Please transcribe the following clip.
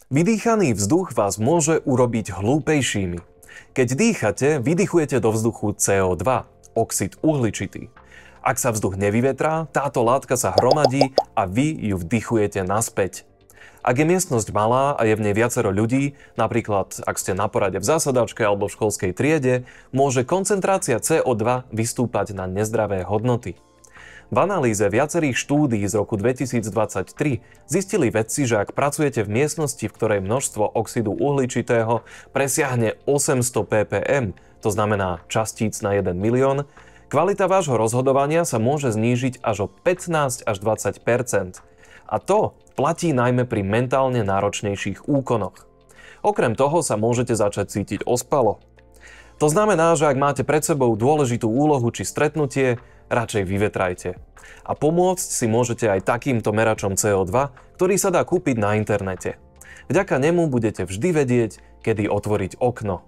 Vydýchaný vzduch vás môže urobiť hlúpejšími. Keď dýchate, vydychujete do vzduchu CO2, oxid uhličitý. Ak sa vzduch nevyvetrá, táto látka sa hromadí a vy ju vdychujete naspäť. Ak je miestnosť malá a je v nej viacero ľudí, napríklad ak ste na porade v zasadačke alebo v školskej triede, môže koncentrácia CO2 vystúpať na nezdravé hodnoty. V analýze viacerých štúdií z roku 2023 zistili vedci, že ak pracujete v miestnosti, v ktorej množstvo oxidu uhličitého presiahne 800 ppm, to znamená častíc na 1 milión, kvalita vášho rozhodovania sa môže znížiť až o 15 až 20 A to platí najmä pri mentálne náročnejších úkonoch. Okrem toho sa môžete začať cítiť ospalo. To znamená, že ak máte pred sebou dôležitú úlohu či stretnutie, radšej vyvetrajte. A pomôcť si môžete aj takýmto meračom CO2, ktorý sa dá kúpiť na internete. Vďaka nemu budete vždy vedieť, kedy otvoriť okno.